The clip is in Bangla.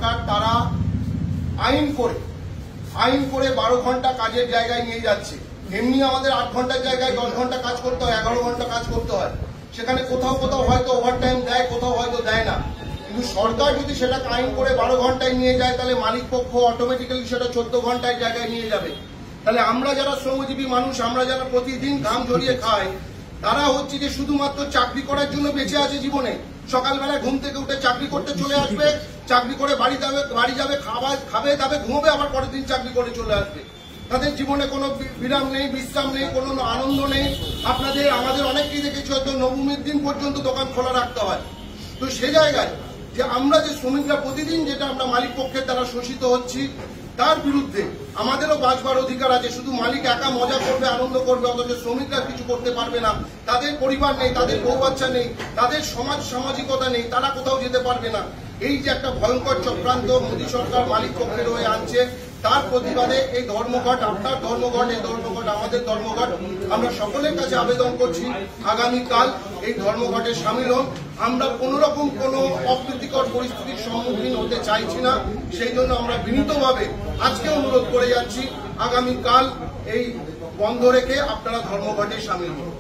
সরকার তারা আইন করে 12 ঘন্টা কাজের জায়গায় নিয়ে যাচ্ছে। এমনি আমাদের 8 ঘন্টার জায়গায় 10 ঘন্টা কাজ করতে হয়, 11 ঘন্টা কাজ করতে হয়। সেখানে কোথাও হয়তো ওভারটাইম দেয়, কোথাও হয়তো দেয় না। কিন্তু সরকার যদি সেটাকে আইন করে 12 ঘন্টায় নিয়ে যায়, তাহলে মালিক পক্ষ অটোমেটিক্যালি সেটা 14 ঘন্টায় জায়গায় নিয়ে যাবে। তাহলে আমরা যারা শ্রমজীবী মানুষ, আমরা যারা প্রতিদিন ঘাম ঝরিয়ে খাই, তারা হচ্ছে যে শুধুমাত্র চাকরি করার জন্য বেঁচে আছে জীবনে। সকালবেলা ঘুম থেকে উঠে চাকরি করতে চলে আসবে, চাকরি করে বাড়ি যাবে, খাবে, তবে ঘুমোবে, আবার পরের দিন চাকরি করে চলে আসবে। তাদের জীবনে কোনো বিরাম নেই, বিশ্রাম নেই, কোনো আনন্দ নেই। আমাদের অনেককেই দেখেছি হয়তো নবমীর দিন পর্যন্ত দোকান খোলা রাখতে হয়। তো সে জায়গায় যে আমরা যে শ্রমিকরা প্রতিদিন যেটা আমরা মালিক পক্ষের দ্বারা শোষিত হচ্ছি, তার বিরুদ্ধে আমাদেরও বাঁচবার অধিকার আছে। শুধু মালিক একা মজা করবে, আনন্দ করবে, অথচ শ্রমিকরা কিছু করতে পারবে না। তাদের পরিবার নেই, তাদের বউ বাচ্চা নেই, তাদের সামাজিকতা নেই, তারা কোথাও যেতে পারবে না। এই যে একটা ভয়ঙ্কর চক্রান্ত মোদী সরকার মালিক পক্ষের হয়ে আনছে, তার প্রতিবাদে এই ধর্মঘট, আপনার ধর্মঘট, এই ধর্মঘট আমাদের ধর্মঘট। আমরা সকলের কাছে আবেদন করছি, আগামীকাল এই ধর্মঘটে সামিল হন। আমরা কোনোরকম কোনো অপ্রীতিকর পরিস্থিতির সম্মুখীন হতে চাইছি না। সেই জন্য আমরা বিনীতভাবে আজকে অনুরোধ করে যাচ্ছি, আগামীকাল এই বন্ধ রেখে আপনারা ধর্মঘটে সামিল হন।